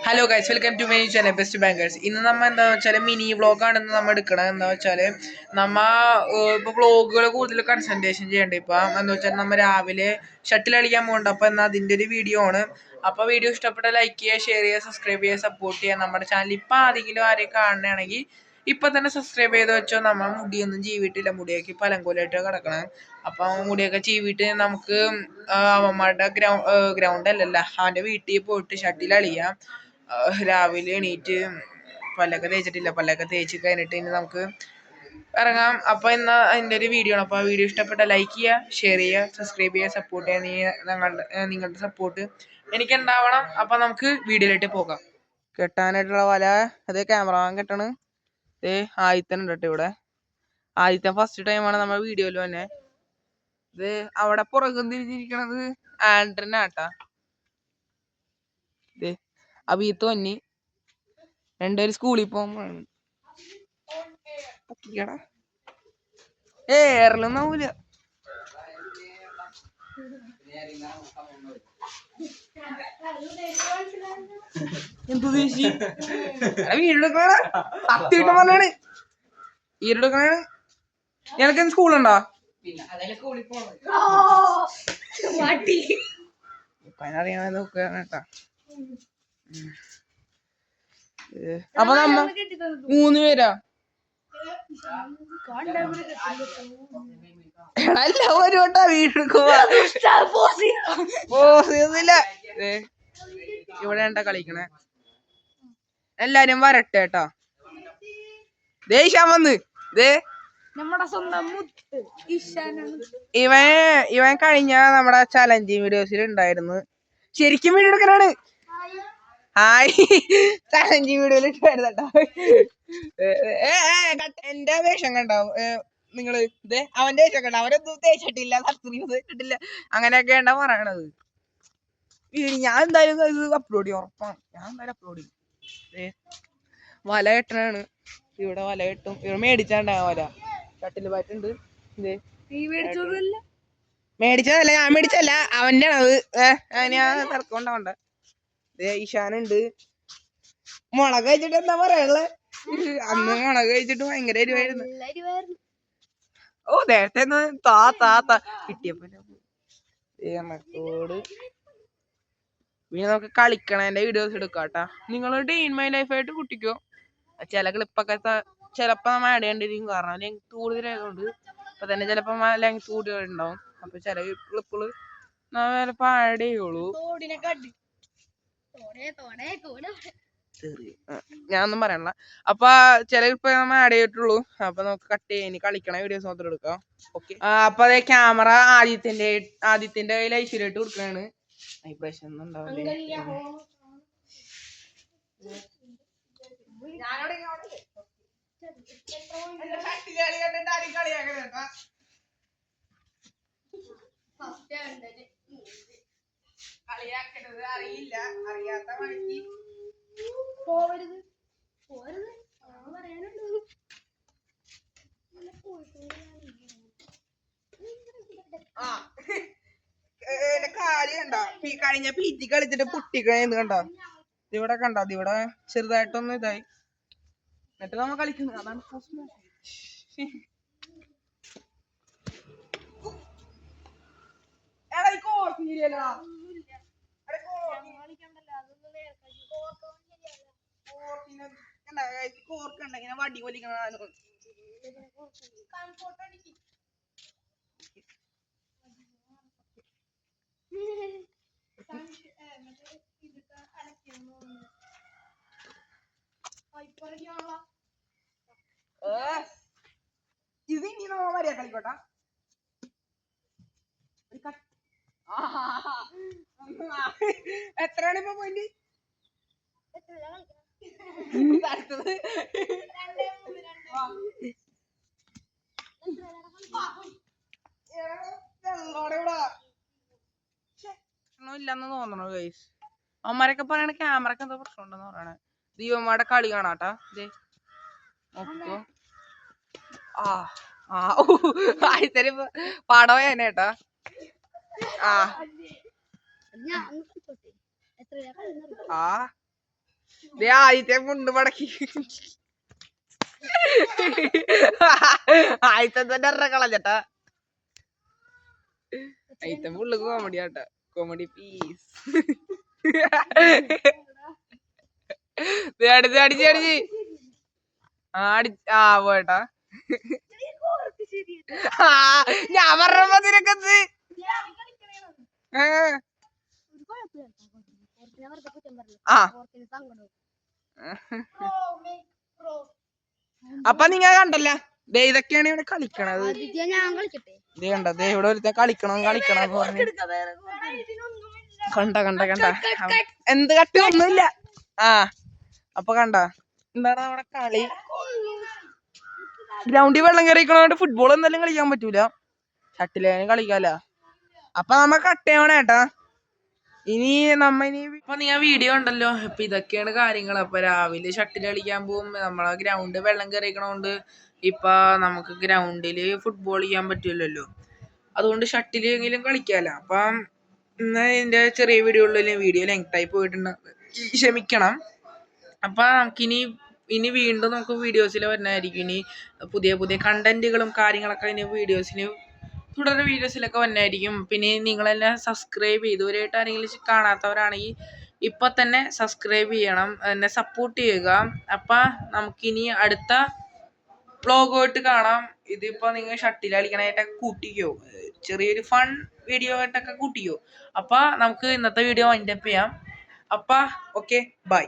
Hello guys, welcome to my channel Best Bankers. ഇന്ന് നമ്മ എന്താ വെച്ചാൽ മിനി വ്ളോഗാണെന്ന് നമ്മൾ എടുക്കണത്. എന്താ വെച്ചാൽ നമ്മ ഇപ്പോൾ വ്ളോഗുകൾ കൂടുതൽ കൺസെൻട്രേഷൻ ചെയ്യേണ്ടത്. ഇപ്പം എന്താ വെച്ചാൽ നമ്മൾ രാവിലെ ഷട്ടിൽ കളിക്കാൻ പോകണ്ട. അപ്പോൾ എന്നാൽ അതിൻ്റെ ഒരു വീഡിയോ ആണ്. അപ്പോൾ വീഡിയോ ഇഷ്ടപ്പെട്ട ലൈക്ക് ചെയ്യുക, ഷെയർ ചെയ്യുക, സബ്സ്ക്രൈബ് ചെയ്യുക, സപ്പോർട്ട് ചെയ്യുക. നമ്മുടെ ചാനൽ ഇപ്പം ആരെങ്കിലും ആരെയും കാണുകയാണെങ്കിൽ ഇപ്പം തന്നെ സബ്സ്ക്രൈബ് ചെയ്ത് വെച്ചോ. നമ്മൾ മുടിയൊന്നും ചീവിട്ടില്ല, മുടിയൊക്കെ ഇപ്പം അലങ്കോലമായിട്ട് കിടക്കണം. അപ്പം മുടിയൊക്കെ ചീവിട്ട് നമുക്ക് അവന്മാരുടെ ഗ്രൗണ്ട് അല്ലല്ല അവൻ്റെ വീട്ടിൽ പോയിട്ട് ഷട്ടിൽ കളിയാം. രാവിലെ എണീറ്റ് പല്ലൊക്കെ തേച്ചിട്ടില്ല, പല്ലൊക്കെ തേച്ച് കഴിഞ്ഞിട്ട് ഇനി നമുക്ക് ഇറങ്ങാം. അപ്പോൾ ഇന്ന് അതിൻ്റെ ഒരു വീഡിയോ ആണ്. അപ്പോൾ ആ വീഡിയോ ഇഷ്ടപ്പെട്ട ലൈക്ക് ചെയ്യുക, ഷെയർ ചെയ്യുക, സബ്സ്ക്രൈബ് ചെയ്യുക, സപ്പോർട്ട് ചെയ്യുക. നിങ്ങളുടെ സപ്പോർട്ട് എനിക്ക് ഉണ്ടാവണം. അപ്പോൾ നമുക്ക് വീഡിയോയിലേക്ക് പോകാം. കെട്ടാനായിട്ടുള്ള വല അതേ ക്യാമറമാൻ കെട്ടണ്. ആദിത്യൻ ഉണ്ട് കേട്ടോ ഇവിടെ. ആദിത്യൻ ഫസ്റ്റ് ടൈമാണ് നമ്മുടെ വീഡിയോയിൽ തന്നെ. ഇത് അവിടെ പുറകും തിരിഞ്ഞിരിക്കണത് ആൻഡ്രനാട്ടാ. അബീത്ത് വന്നി രണ്ടുപേര് സ്കൂളിൽ പോകുമ്പോഴാണ്. ഏറലൊന്നും ആവൂല. എന്ത് ദേശി വീടെടുക്കണ അത്തിയിട്ട് പറഞ്ഞാണ് വീടെടുക്കണാണ്. ഞങ്ങൾക്ക് എന്ത് സ്കൂളുണ്ടോ? അറിയാൻ നോക്കാട്ടാ. അപ്പൊ നമ്മ 3 പേരാ അല്ല ഒരു വട്ടാ വീടെടുക്കുമ്പോ ഇവിടെ എന്താ കളിക്കണേ. എല്ലാരും വരട്ടെ കേട്ടാ. ദേഷ്യം വന്ന് ഇവൻ കഴിഞ്ഞ നമ്മുടെ ചലഞ്ചിങ് വീഡിയോസിൽ ഉണ്ടായിരുന്നു. ശരിക്കും വീഡിയോ എടുക്കലാണ്. ഹായ്, ചലഞ്ചിങ് വീഡിയോയിൽ ഇട്ടായിരുന്നട്ടോ. എന്റെ വേഷം കണ്ടാവും നിങ്ങള്. അവന്റെ വേഷം കണ്ട, അവരൊന്നും തേച്ചിട്ടില്ല, ഇട്ടിട്ടില്ല, അങ്ങനെയൊക്കെ ഉണ്ടാ പറയണത്. ഞാൻ എന്തായാലും ഇത് അപ്ലോഡ് ചെയ്യും, ഉറപ്പാണ്. ഞാൻ എന്തായാലും അപ്ലോഡ് ചെയ്യും. വല കെട്ടണാണ്. ഇവിടെ വല കെട്ടും. ഇവിടെ മേടിച്ചാണ്ടാ വല. ഷട്ടിൽ ബാറ്റുണ്ട്. മേടിച്ചതല്ല, ഞാൻ മേടിച്ചല്ല, അവന്റെ ആണത്. ഞാൻ തർക്കം ഉണ്ടാവണ്ട. ഈശാനുണ്ട്. മുളക് കഴിച്ചിട്ട് എന്താ പറയാനുള്ളത്? അന്ന് മുളക് കഴിച്ചിട്ട് ഭയങ്കര എരിവായിരുന്നു. ഓ നേരത്തെ കിട്ടിയപ്പോ പിന്നെ നമുക്ക് കളിക്കണേന്റെ വീഡിയോസ് എടുക്കാട്ടാ. നിങ്ങൾ ഡേ ഇൻ മൈ ലൈഫായിട്ട് കുട്ടിക്കോ. ചില ക്ലിപ്പൊക്കെ ചിലപ്പോ നമ്മൾ ആഡ് ചെയ്യേണ്ടിരിക്കും. കാരണം ലെങ്ത് കൂടുതലായതുകൊണ്ട് അപ്പൊ തന്നെ ചിലപ്പോ ലെങ്ത് കൂടുതലുണ്ടാവും. അപ്പൊ ചില ക്ലിപ്പുകള് നമ്മൾ ചിലപ്പോ ആഡ് ചെയ്യുള്ളൂ. ഞാനൊന്നും പറയണില്ല. അപ്പൊ ചില ഇപ്പൊ നമ്മൾ ആഡ് ചെയ്തിട്ടുള്ളൂ. അപ്പൊ നമുക്ക് കട്ട് ചെയ്യാൻ കളിക്കണ വീഡിയോസ് മാത്രം എടുക്കാം. ഓക്കെ. അപ്പൊ അതേ ക്യാമറ ആദിത്യന്റെ കയ്യിൽ ഐശ്വര്യമായിട്ട് കൊടുക്കണാണ്. വൈബ്രേഷൻ ഒന്നും ഉണ്ടാവില്ലേ. കളിയാക്കരുത്, അറിയില്ല, അറിയാത്ത മണിക്ക് പോവരുത്. കാലി കണ്ടോ? കഴിഞ്ഞ പീറ്റി കളിച്ചിട്ട് പൊട്ടിക്കണേന്ന് കണ്ടോ? ഇവിടെ കണ്ടോ? ഇവിടെ ചെറുതായിട്ടൊന്നും ഇതായി. എന്നിട്ട് നമ്മ കളിക്കുന്നു. അതാണ് കോർക്കുണ്ടെങ്കിൽ വടി വലിക്കണ ഇത് ഇനി നമ്മ വരിക കളിക്കോട്ടാ. എത്രയാണ് ഇപ്പൊ പോയിന്റ്? ഇല്ലെന്ന് തോന്നണു ഗൈസ്. അവന്മാരൊക്കെ പറയണ ക്യാമറക്ക് എന്തോ പ്രശ്നം ഉണ്ടെന്ന് പറയണേ. ദീവന്മാരുടെ കളി കാണാട്ടാ. നോക്കോ. ആയിത്തരി പടവേനേട്ടാ. ആദ്യത്തെ മുണ്ട് മടക്കി ആദ്യത്തെ തന്നെ കളഞ്ഞട്ടാ. ആദ്യത്തെ ഫുള്ള് കോമഡി ആട്ടാ. Comedy piece. അടിച്ച് അടിച്ച് അടിച്ച് പോട്ടാ. ഞാൻ പറഞ്ഞപ്പോ നിനക്കത് അപ്പൊ നിങ്ങ കണ്ടല്ല, ഇതൊക്കെയാണ് ഇവിടെ കളിക്കണത്. ഇത് കണ്ട, ഇവിടെ ഒരുത്ത കളിക്കണം കളിക്കണം പറഞ്ഞു. കണ്ട കണ്ട കണ്ട എന്ത് കട്ടി ഒന്നുമില്ല. അപ്പൊ കണ്ട എന്താണ് നമ്മുടെ കളി. ഗ്രൗണ്ടിൽ വെള്ളം കയറിക്കണോണ്ട് ഫുട്ബോൾ എന്തായാലും കളിക്കാൻ പറ്റൂല, ഷട്ടിലേനും കളിക്കാല. അപ്പൊ നമ്മ കട്ടയാവണേട്ടാ. ഇപ്പൊ നീ വീഡിയോ ഉണ്ടല്ലോ. ഇപ്പൊ ഇതൊക്കെയാണ് കാര്യങ്ങൾ. അപ്പൊ രാവിലെ ഷട്ടിൽ കളിക്കാൻ പോകും. നമ്മളെ ഗ്രൗണ്ട് വെള്ളം കയറിക്കണോണ്ട് ഇപ്പൊ നമുക്ക് ഗ്രൗണ്ടില് ഫുട്ബോൾ ചെയ്യാൻ പറ്റൂലല്ലോ. അതുകൊണ്ട് ഷട്ടിലെങ്കിലും കളിക്കാലോ. അപ്പം ഇന്ന് ഇതിന്റെ ചെറിയ വീഡിയോ ലെങ്ത് ആയി പോയിട്ടുണ്ട്, ക്ഷമിക്കണം. അപ്പൊ ഇനി വീണ്ടും നമുക്ക് വീഡിയോസിൽ വരുന്നതായിരിക്കും. ഇനി പുതിയ പുതിയ കണ്ടന്റുകളും കാര്യങ്ങളൊക്കെ ഇനി തുടർ വീഡിയോസിലൊക്കെ വന്നായിരിക്കും. പിന്നെ നിങ്ങളെല്ലാം സബ്സ്ക്രൈബ് ചെയ്ത് ഇതുവരെയായിട്ട് ആരെങ്കിലും കാണാത്തവരാണെങ്കിൽ ഇപ്പൊ തന്നെ സബ്സ്ക്രൈബ് ചെയ്യണം, എന്നെ സപ്പോർട്ട് ചെയ്യുക. അപ്പൊ നമുക്കിനി അടുത്ത വ്ളോഗായിട്ട് കാണാം. ഇതിപ്പോ നിങ്ങൾ ഷട്ടിൽ കളിക്കണായിട്ടൊക്കെ കൂട്ടിക്കോ, ചെറിയൊരു ഫൺ വീഡിയോ ആയിട്ടൊക്കെ കൂട്ടിക്കോ. അപ്പൊ നമുക്ക് ഇന്നത്തെ വീഡിയോ വൈൻഡപ്പ് ചെയ്യാം. അപ്പൊ ഓക്കെ, ബൈ.